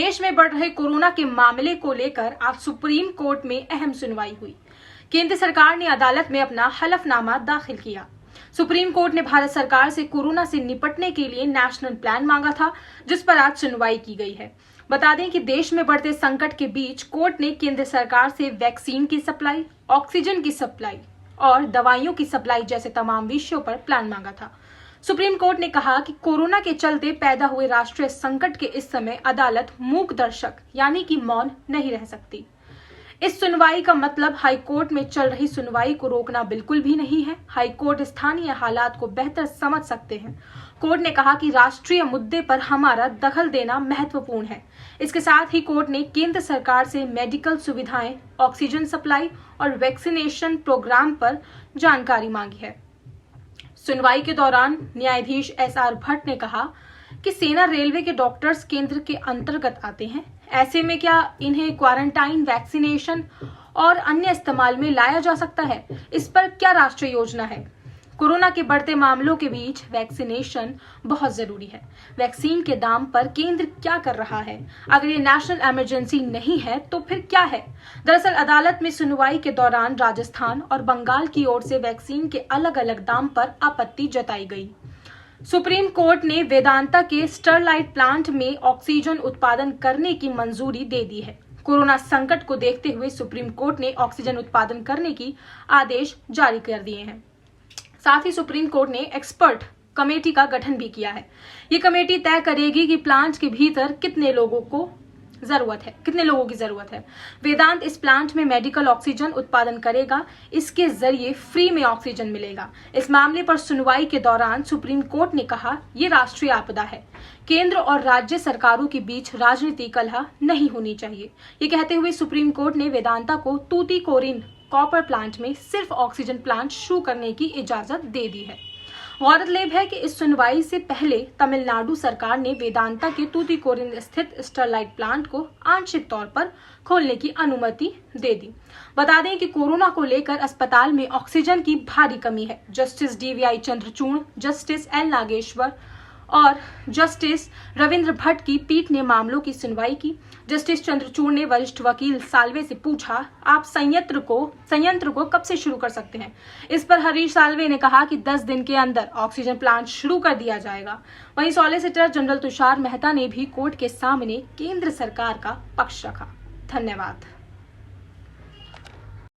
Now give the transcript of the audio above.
देश में बढ़ रहे कोरोना के मामले को लेकर आज सुप्रीम कोर्ट में अहम सुनवाई हुई। केंद्र सरकार ने अदालत में अपना हलफनामा दाखिल किया। सुप्रीम कोर्ट ने भारत सरकार से कोरोना से निपटने के लिए नेशनल प्लान मांगा था, जिस पर आज सुनवाई की गई है। बता दें कि देश में बढ़ते संकट के बीच कोर्ट ने केंद्र सरकार से वैक्सीन की सप्लाई, ऑक्सीजन की सप्लाई और दवाइयों की सप्लाई जैसे तमाम विषयों पर प्लान मांगा था। सुप्रीम कोर्ट ने कहा कि कोरोना के चलते पैदा हुए राष्ट्रीय संकट के इस समय अदालत मूक दर्शक यानी कि मौन नहीं रह सकती। इस सुनवाई का मतलब हाईकोर्ट में चल रही सुनवाई को रोकना बिल्कुल भी नहीं है। हाईकोर्ट स्थानीय हालात को बेहतर समझ सकते हैं। कोर्ट ने कहा कि राष्ट्रीय मुद्दे पर हमारा दखल देना महत्वपूर्ण है। इसके साथ ही कोर्ट ने केंद्र सरकार से मेडिकल सुविधाएं, ऑक्सीजन सप्लाई और वैक्सीनेशन प्रोग्राम पर जानकारी मांगी है। सुनवाई के दौरान न्यायाधीश एसआर भट्ट ने कहा कि सेना रेलवे के डॉक्टर्स केंद्र के अंतर्गत आते हैं। ऐसे में क्या इन्हें क्वारंटाइन, वैक्सीनेशन और अन्य इस्तेमाल में लाया जा सकता है? इस पर क्या राष्ट्रीय योजना है? कोरोना के बढ़ते मामलों के बीच वैक्सीनेशन बहुत जरूरी है। वैक्सीन के दाम पर केंद्र क्या कर रहा है? अगर ये नेशनल इमरजेंसी नहीं है तो फिर क्या है? दरअसल अदालत में सुनवाई के दौरान राजस्थान और बंगाल की ओर से वैक्सीन के अलग अलग दाम पर आपत्ति जताई गई। सुप्रीम कोर्ट ने वेदांता के स्टरलाइट प्लांट में ऑक्सीजन उत्पादन करने की मंजूरी दे दी है। कोरोना संकट को देखते हुए सुप्रीम कोर्ट ने ऑक्सीजन उत्पादन करने की आदेश जारी कर दिए हैं। साथ ही सुप्रीम कोर्ट ने एक्सपर्ट कमेटी का गठन भी किया है। ये कमेटी तय करेगी कि प्लांट के भीतर कितने लोगों की जरूरत है। वेदांत इस प्लांट में मेडिकल ऑक्सीजन उत्पादन करेगा। इसके जरिए फ्री में ऑक्सीजन मिलेगा। इस मामले पर सुनवाई के दौरान सुप्रीम कोर्ट ने कहा, ये राष्ट्रीय आपदा है। केंद्र और राज्य सरकारों के बीच राजनीति कलह नहीं होनी चाहिए। ये कहते हुए सुप्रीम कोर्ट ने वेदांता को तूतीकोरिन कॉपर प्लांट में सिर्फ ऑक्सीजन प्लांट शुरू करने की इजाजत दे दी है। गौरतलब है कि इस सुनवाई से पहले तमिलनाडु सरकार ने वेदांता के तूतीकोरिन स्थित स्टरलाइट प्लांट को आंशिक तौर पर खोलने की अनुमति दे दी। बता दें कि कोरोना को लेकर अस्पताल में ऑक्सीजन की भारी कमी है। Justice DY Chandrachud, justice L Nageswara और जस्टिस रविंद्र भट्ट की पीठ ने मामलों की सुनवाई की। जस्टिस चंद्रचूड़ ने वरिष्ठ वकील साल्वे से पूछा, आप संयंत्र को कब से शुरू कर सकते हैं? इस पर हरीश साल्वे ने कहा कि 10 दिन के अंदर ऑक्सीजन प्लांट शुरू कर दिया जाएगा। वहीं सॉलिसिटर जनरल तुषार मेहता ने भी कोर्ट के सामने केंद्र सरकार का पक्ष रखा। धन्यवाद।